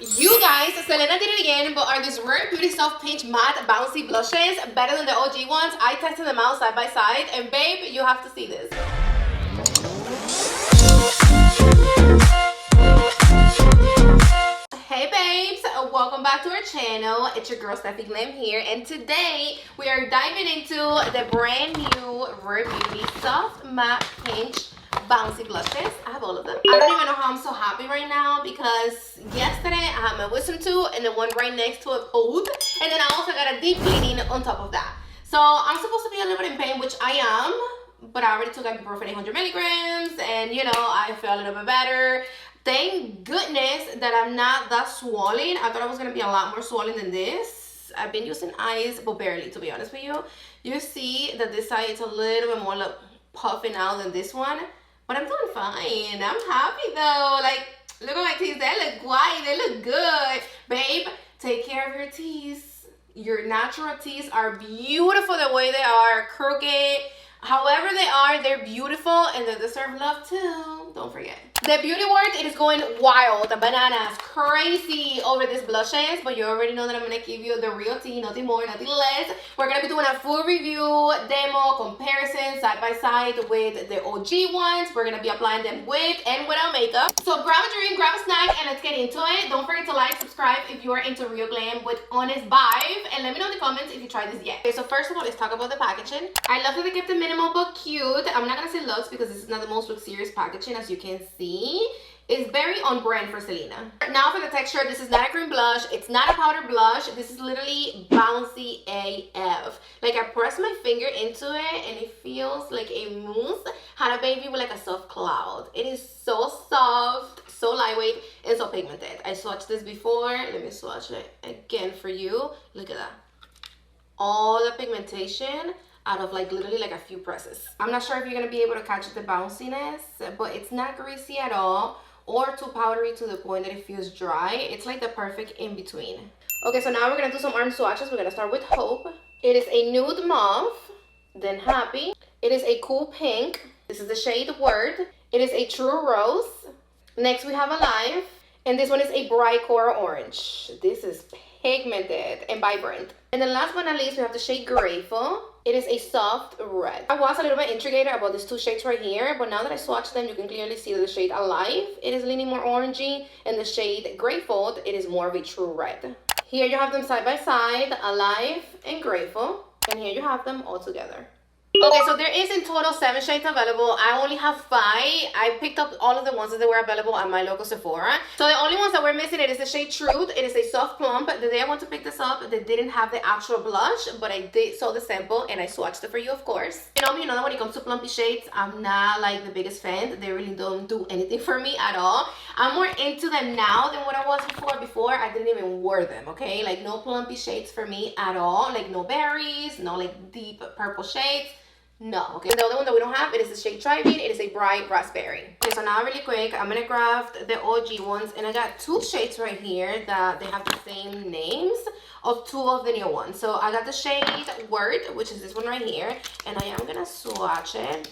You guys, Selena did it again, but are these Rare Beauty Soft Pinch Matte Bouncy Blushes better than the OG ones? I tested them out side by side, and babe, you have to see this. Hey babes, welcome back to our channel. It's your girl Steffi Glam here, and today we are diving into the brand new Rare Beauty Soft Matte Pinch Bouncy blushes. I have all of them. I don't even know how I'm so happy right now because yesterday I had my wisdom tooth and the one right next to it pulled, and then I also got a deep cleaning on top of that. So I'm supposed to be a little bit in pain, which I am, but I already took ibuprofen 800 milligrams, and you know, I feel a little bit better. Thank goodness that I'm not that swollen. I thought I was gonna be a lot more swollen than this. I've been using ice, but barely, to be honest with you. You see that this side is a little bit more like puffing out than this one. But I'm doing fine. I'm happy though. Like, look at my teeth. They look white. They look good. Babe, take care of your teeth. Your natural teeth are beautiful the way they are. Crooked. However they are, they're beautiful and they deserve love too. Don't forget. The beauty world, it is going wild. The bananas, crazy over these blushes. But you already know that I'm going to give you the real tea, nothing more, nothing less. We're going to be doing a full review, demo, comparison, side by side with the OG ones. We're going to be applying them with and without makeup. So grab a drink, grab a snack, and let's get into it. Don't forget to like, subscribe if you are into real glam with honest vibe. And let me know in the comments if you tried this yet. Okay, so first of all, let's talk about the packaging. I love that they kept the minimal but cute. I'm not gonna say luxe because this is not the most luxurious packaging, as you can see. It's very on brand for Selena. Now for the texture, this is not a cream blush. It's not a powder blush. This is literally bouncy AF. Like, I press my finger into it and it feels like a mousse had a baby with like a soft cloud. It is so soft, so lightweight, and so pigmented. I swatched this before. Let me swatch it again for you. Look at that. All the pigmentation out of like literally like a few presses. I'm not sure if you're gonna be able to catch the bounciness, but it's not greasy at all or too powdery to the point that it feels dry. It's like the perfect in between. Okay, so now we're gonna do some arm swatches. We're gonna start with Hope. It is a nude mauve, then Happy. It is a cool pink. This is the shade Word. It is a true rose. Next we have Alive, and this one is a bright coral orange. This is pigmented and vibrant. And then last but not least, we have the shade Grateful. It is a soft red. I was a little bit intrigued about these two shades right here, but now that I swatched them, you can clearly see that the shade Alive, it is leaning more orangey, and the shade Grateful, it is more of a true red. Here you have them side by side, Alive and Grateful, and here you have them all together. Okay, so there is in total 7 shades available. I only have 5. I picked up all of the ones that were available at my local Sephora. So the only ones that we're missing, it is the shade Truth. It is a soft plump. The day I went to pick this up, they didn't have the actual blush, but I did saw the sample and I swatched it for you, of course. You know that when it comes to plumpy shades, I'm not like the biggest fan. They really don't do anything for me at all. I'm more into them now than what I was before. Before, I didn't even wear them, okay? Like, no plumpy shades for me at all. Like, no berries, no like deep purple shades. No, okay. The other one that we don't have, it is the shade Driving. It is a bright raspberry. Okay, so now really quick, I'm gonna grab the OG ones, and I got 2 shades right here that they have the same names of 2 of the new ones. So I got the shade Word, which is this one right here, and I am gonna swatch it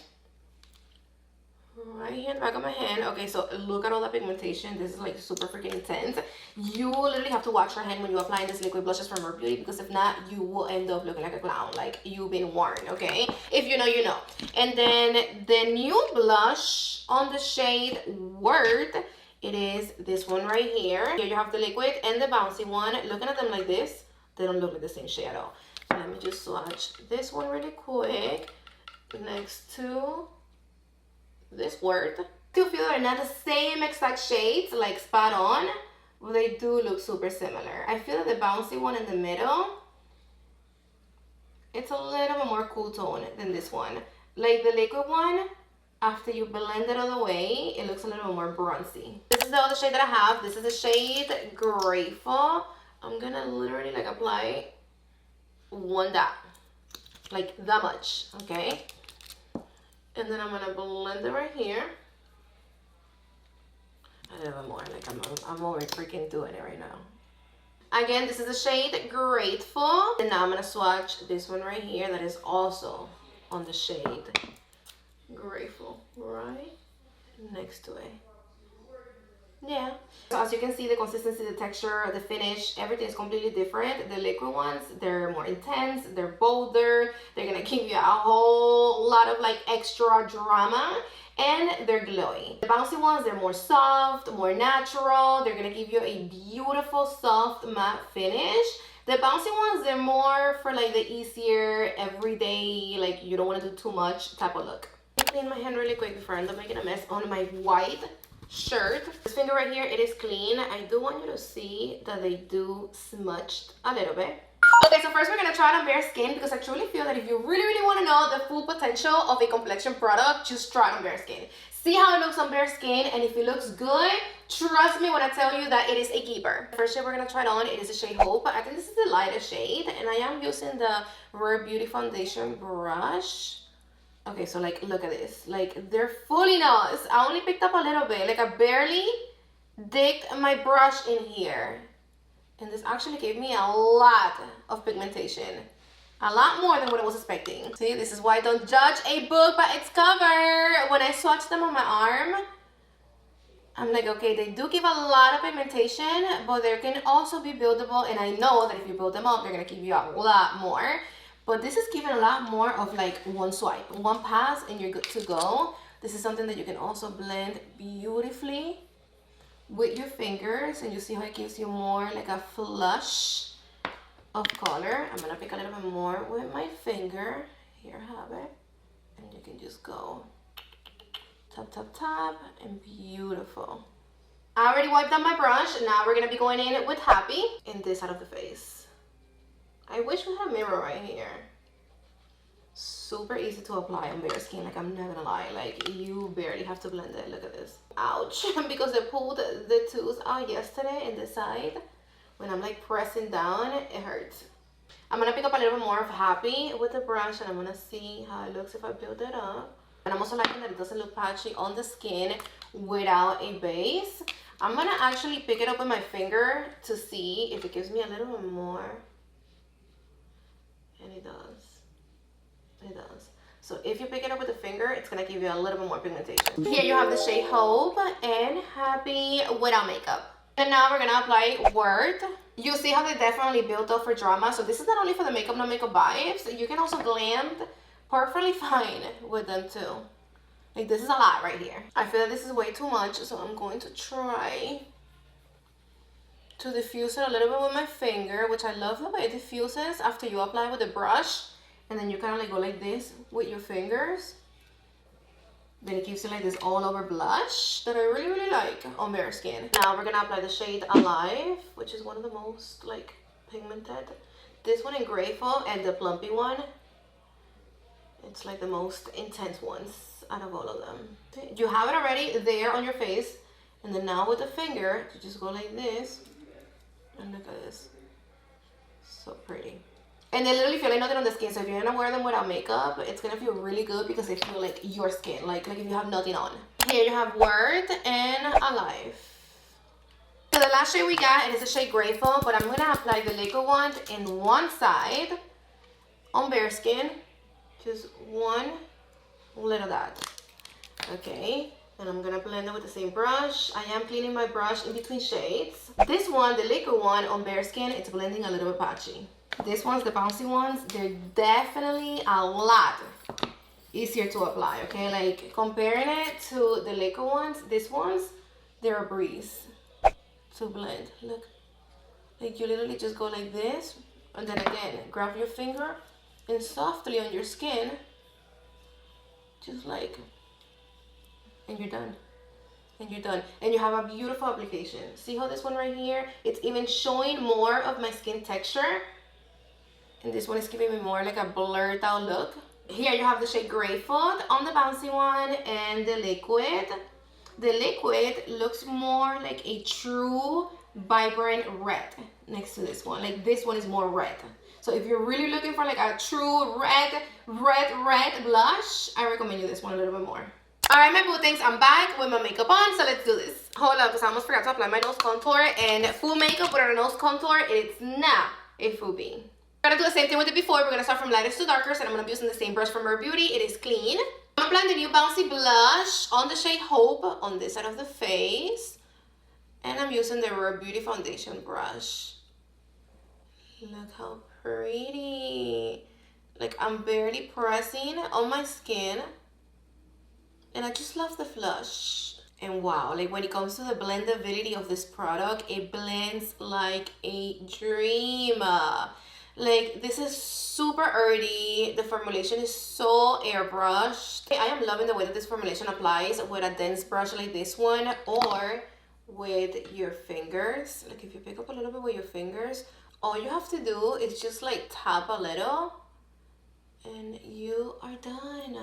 right here in the back of my hand. Okay, so look at all the pigmentation. This is like super freaking intense. You literally have to wash your hand when you apply this liquid blushes from Rare Beauty, because if not, you will end up looking like a clown. Like, you've been warned, okay? If you know, you know. And then the new blush on the shade Word, it is this one right here. Here you have the liquid and the bouncy one. Looking at them like this, they don't look like the same shade at all. Let me just swatch this one really quick next to this Word. I still feel they're not the same exact shades, like spot on, but they do look super similar. I feel that the bouncy one in the middle, it's a little bit more cool tone than this one. Like the liquid one, after you blend it all the way, it looks a little bit more bronzy. This is the other shade that I have. This is the shade Grateful. I'm gonna literally like apply 1 dot, like that much, okay? And then I'm gonna blend it right here. A little bit more, like I'm over freaking doing it right now. Again, this is the shade Grateful. And now I'm gonna swatch this one right here that is also on the shade Grateful, right next to it. Yeah. So as you can see, the consistency, the texture, the finish, everything is completely different. The liquid ones, they're more intense, they're bolder, they're gonna give you a whole lot of like extra drama, and they're glowy. The bouncy ones, they're more soft, more natural. They're gonna give you a beautiful, soft, matte finish. The bouncy ones, they're more for like the easier, everyday, like you don't wanna do too much type of look. Let me clean my hand really quick before I end up making a mess on my white shirt. This finger right here, it is clean. I do want you to see that they do smudged a little bit. Okay, so first we're gonna try it on bare skin because I truly feel that if you really want to know the full potential of a complexion product, just try it on bare skin. See how it looks on bare skin, and if it looks good, trust me when I tell you that it is a keeper. First shade we're gonna try it on, it is the shade Hope. I think this is the lightest shade, and I am using the Rare Beauty foundation brush. Okay, so like, look at this. Like, they're fully nuts. I only picked up a little bit. Like, I barely dipped my brush in here. And this actually gave me a lot of pigmentation. A lot more than what I was expecting. See, this is why I don't judge a book by its cover. When I swatched them on my arm, I'm like, okay, they do give a lot of pigmentation, but they can also be buildable. And I know that if you build them up, they're gonna give you a lot more. But this is giving a lot more of like one swipe, one pass, and you're good to go. This is something that you can also blend beautifully with your fingers, and you see how it gives you more like a flush of color. I'm gonna pick a little bit more with my finger. Here, have it. And you can just go tap, tap, tap, and beautiful. I already wiped down my brush. Now we're gonna be going in with Happy in this side of the face. I wish we had a mirror right here. Super easy to apply on bare skin, like I'm not gonna lie. Like you barely have to blend it. Look at this. Ouch, because I pulled the tooth out yesterday in the side. When I'm like pressing down, it hurts. I'm gonna pick up a little bit more of Happy with the brush, and I'm gonna see how it looks if I build it up. And I'm also liking that it doesn't look patchy on the skin without a base. I'm gonna actually pick it up with my finger to see if it gives me a little bit more. And it does. It does. So if you pick it up with a finger, it's gonna give you a little bit more pigmentation. Here you have the shade Hope and Happy without makeup. And now we're gonna apply Word. You see how they definitely built up for drama. So this is not only for the makeup, no makeup vibes. You can also blend perfectly fine with them too. Like this is a lot right here. I feel that this is way too much, so I'm going to try to diffuse it a little bit with my finger, which I love the way it diffuses after you apply with the brush, and then you kind of like go like this with your fingers. Then it gives you like this all over blush that I really like on bare skin. Now we're gonna apply the shade Alive, which is one of the most like pigmented. This one in Grateful and the plumpy one, it's like the most intense ones out of all of them. You have it already there on your face, and then now with the finger, you just go like this. And look at this. So pretty. And they literally feel like nothing on the skin. So if you're gonna wear them without makeup, it's gonna feel really good because they feel like your skin. Like if you have nothing on. Here you have Word and Alive. So the last shade we got, it is the shade Grateful, but I'm gonna apply the liquid one in one side on bare skin. Just one little dot. Okay. And I'm gonna blend it with the same brush. I am cleaning my brush in between shades. This one, the liquid one on bare skin, it's blending a little bit patchy. This one's the bouncy ones. They're definitely a lot easier to apply, okay? Like comparing it to the liquid ones, these ones, they're a breeze to blend. Look, like you literally just go like this, and then again, grab your finger and softly on your skin, just like, and you're done. And you're done. And you have a beautiful application. See how this one right here, it's even showing more of my skin texture. And this one is giving me more like a blurred out look. Here you have the shade Grateful on the bouncy one and the liquid. The liquid looks more like a true vibrant red next to this one. Like this one is more red. So if you're really looking for like a true red blush, I recommend you this one a little bit more. Alright, my boo things, I'm back with my makeup on, so let's do this. Hold up, because I almost forgot to apply my nose contour, and full makeup with our nose contour, it's not a FUBI. We're gonna do the same thing with it before. We're gonna start from lightest to darkest, and I'm gonna be using the same brush from Rare Beauty. It is clean. I'm applying the new Bouncy blush on the shade Hope on this side of the face. And I'm using the Rare Beauty foundation brush. Look how pretty. Like, I'm barely pressing on my skin. And I just love the flush. And wow, like when it comes to the blendability of this product, it blends like a dream. Like, this is super earthy. The formulation is so airbrushed. I am loving the way that this formulation applies with a dense brush like this one, or with your fingers. Like, if you pick up a little bit with your fingers, all you have to do is just like tap a little and you are done.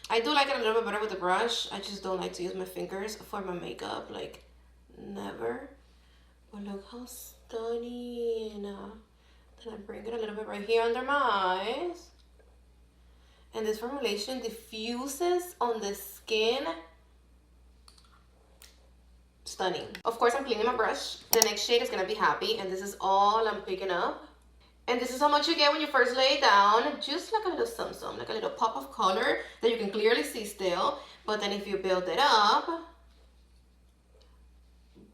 I do like it a little bit better with the brush. I just don't like to use my fingers for my makeup, like never. But look how stunning. Then I bring it a little bit right here under my eyes. And this formulation diffuses on the skin. Stunning. Of course, I'm cleaning my brush. The next shade is gonna be Happy, and this is all I'm picking up. And this is how much you get when you first lay it down. Just like a little sum, like a little pop of color that you can clearly see still. But then if you build it up,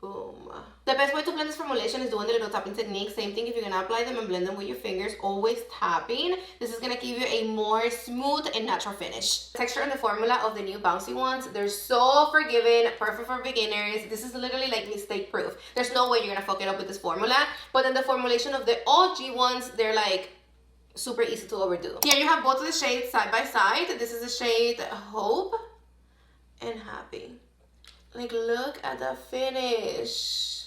boom. The best way to blend this formulation is doing the little tapping technique. Same thing if you're gonna apply them and blend them with your fingers, always tapping. This is gonna give you a more smooth and natural finish. The texture and the formula of the new Bouncy ones, they're so forgiving, perfect for beginners. This is literally like mistake proof. There's no way you're gonna fuck it up with this formula. But then the formulation of the OG ones, they're like super easy to overdo. Here you have both of the shades side by side. This is the shade Hope and Happy. Like, look at the finish.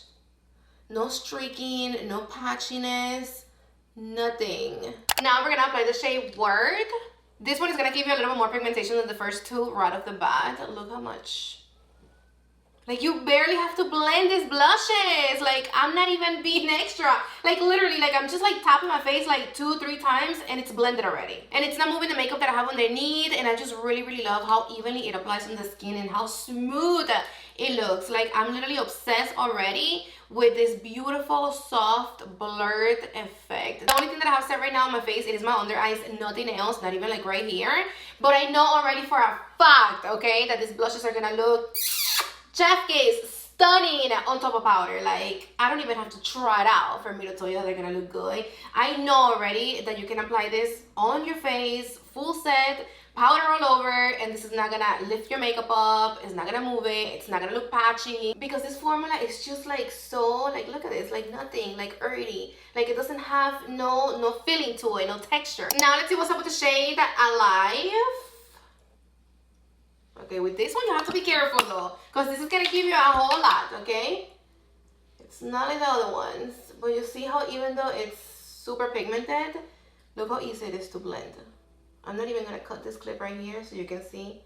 No streaking, no patchiness, nothing. Now we're gonna apply the shade Word. This one is gonna give you a little bit more pigmentation than the first two right off the bat. Look how much. Like, you barely have to blend these blushes. Like, I'm not even being extra. Like, literally, like, I'm just like tapping my face like 2-3 times and it's blended already. And it's not moving the makeup that I have underneath. And I just really love how evenly it applies on the skin and how smooth it looks. Like, I'm literally obsessed already with this beautiful, soft, blurred effect. The only thing that I have set right now on my face, it is my under eyes, nothing else, not even like right here. But I know already for a fact, okay, that these blushes are gonna look chef kiss, stunning on top of powder. Like, I don't even have to try it out for me to tell you that they're gonna look good. I know already that you can apply this on your face, full set, powder all over, and this is not gonna lift your makeup up, it's not gonna move it, it's not gonna look patchy, because this formula is just like so, like, look at this, like nothing, like earthy, like it doesn't have no feeling to it, no texture. Now let's see what's up with the shade Alive. Okay, with this one you have to be careful though, because this is gonna give you a whole lot, okay? It's not like the other ones, but you see how even though it's super pigmented, look how easy it is to blend. I'm not even gonna cut this clip right here so you can see.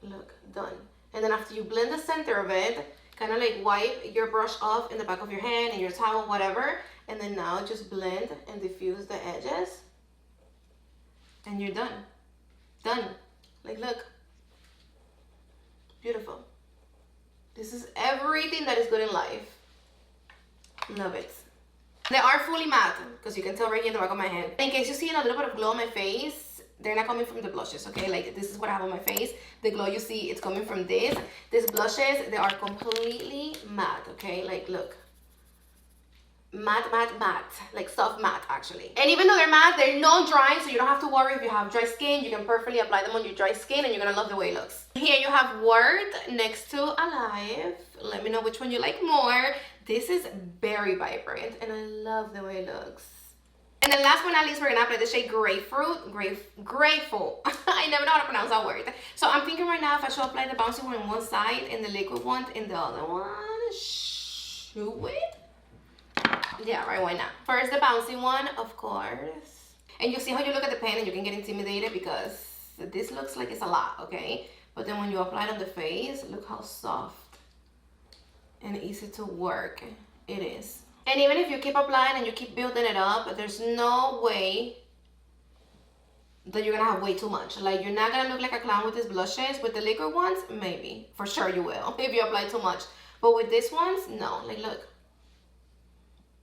Look, done. And then after you blend the center of it, kind of like wipe your brush off in the back of your hand and your towel, whatever, and then now just blend and diffuse the edges, and you're done. Done. Like, look. Beautiful. This is everything that is good in life. Love it. They are fully matte, because you can tell right here in the back of my hand. In case you see a little bit of glow on my face, they're not coming from the blushes, okay? Like, this is what I have on my face. The glow you see, it's coming from this. These blushes, they are completely matte, okay? Like, look. Matte. Like soft matte, actually. And even though they're matte, they're not dry, so you don't have to worry if you have dry skin. You can perfectly apply them on your dry skin, and you're gonna love the way it looks. Here you have Word next to Alive. Let me know which one you like more. This is very vibrant, and I love the way it looks. And then last but not least, we're gonna apply the shade Grapefruit. Grateful. I never know how to pronounce that word. So I'm thinking right now if I should apply the bouncy one on one side and the liquid one in the other one. Should we? Yeah, right, why not? First the bouncy one, of course. And you see how you look at the pen and you can get intimidated because this looks like it's a lot, okay? But then when you apply it on the face, look how soft and easy to work it is. And even if you keep applying and you keep building it up, there's no way that you're gonna have way too much. Like, you're not gonna look like a clown with these blushes. With the liquid ones, maybe. For sure you will, if you apply too much. But with these ones, no. Like, look.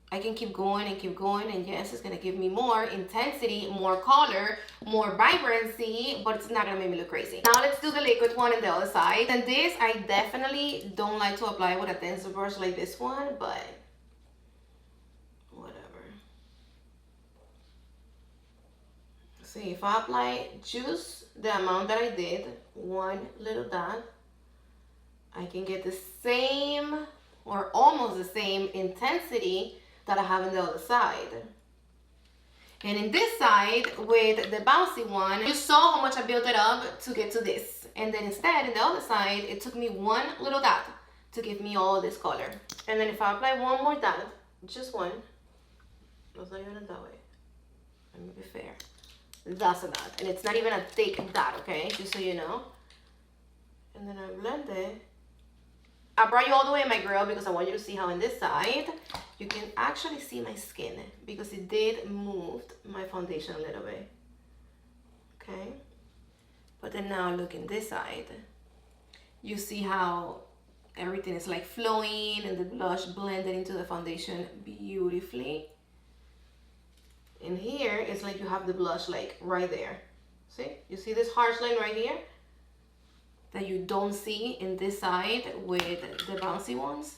I can keep going and keep going, and yes, it's gonna give me more intensity, more color, more vibrancy, but it's not gonna make me look crazy. Now let's do the liquid one on the other side. And this, I definitely don't like to apply with a tensor brush like this one, but whatever. See, if I apply just the amount that I did, one little dot, I can get the same or almost the same intensity that I have on the other side. And in this side, with the bouncy one, you saw how much I built it up to get to this. And then instead, in the other side, it took me one little dot to give me all this color. And then if I apply one more dot, just one, that's not even that way. Let me be fair. That's a dot. And it's not even a thick dot, okay? Just so you know. And then I blend it. I brought you all the way in my grill because I want you to see how in this side, you can actually see my skin because it did move my foundation a little bit. Okay. But then now look in this side. You see how everything is like flowing and the blush blended into the foundation beautifully. And here it's like you have the blush like right there. See? You see this harsh line right here? That you don't see in this side with the bouncy ones.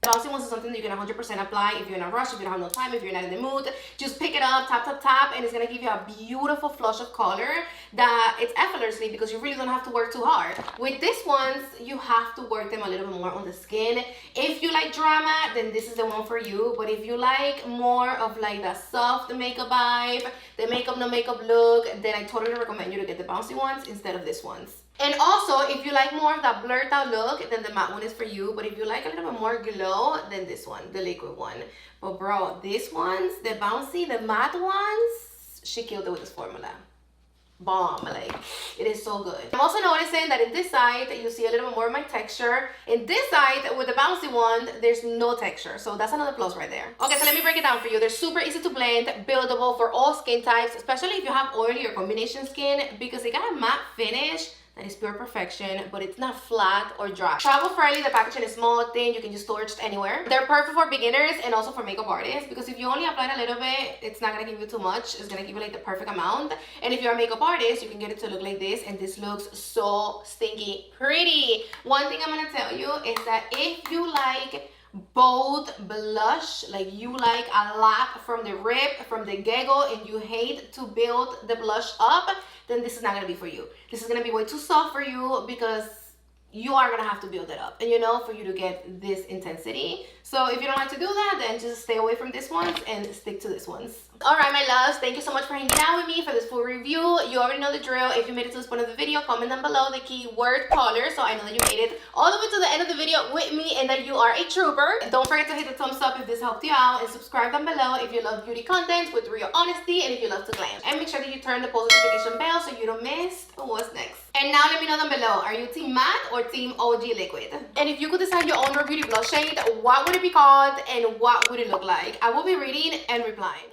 Bouncy ones is something that you can 100% apply if you're in a rush, if you don't have no time, if you're not in the mood. Just pick it up, tap, tap, tap, and it's gonna give you a beautiful flush of color that it's effortlessly because you really don't have to work too hard. With these ones, you have to work them a little bit more on the skin. If you like drama, then this is the one for you. But if you like more of like the soft makeup vibe, the makeup no makeup look, then I totally recommend you to get the bouncy ones instead of these ones. And also, if you like more of that blurred out look, then the matte one is for you. But if you like a little bit more glow, then this one, the liquid one. But bro, these ones, the bouncy, the matte ones, she killed it with this formula. Bomb, like, it is so good. I'm also noticing that in this side, you see a little bit more of my texture. In this side, with the bouncy one, there's no texture. So that's another plus right there. Okay, so let me break it down for you. They're super easy to blend, buildable for all skin types, especially if you have oily or combination skin, because they got a matte finish that is pure perfection, but it's not flat or dry. Travel friendly, the packaging is small, thin, you can just store it anywhere. They're perfect for beginners and also for makeup artists, because if you only apply it a little bit, it's not gonna give you too much. It's gonna give you like the perfect amount. And if you're a makeup artist, you can get it to look like this, and this looks so stinky pretty. One thing I'm gonna tell you is that if you like bold blush, like you like a lot from the rip, from the get-go, and you hate to build the blush up, then this is not gonna be for you. This is gonna be way too soft for you because you are gonna have to build it up, and you know, for you to get this intensity. So if you don't like to do that, then just stay away from this ones and stick to this ones. All right, my loves, thank you so much for hanging out with me for this full review. You already know the drill. If you made it to this point of the video, comment down below the keyword color so I know that you made it all the way to the end of the video with me and that you are a trooper. Don't forget to hit the thumbs up if this helped you out, and subscribe down below if you love beauty content with real honesty and if you love to glam. And make sure that you turn the post notification bell so you don't miss what's next. And now let me know down below, are you team matte or team OG liquid? And if you could design your own Rare Beauty blush shade, what would it be called and what would it look like? I will be reading and replying.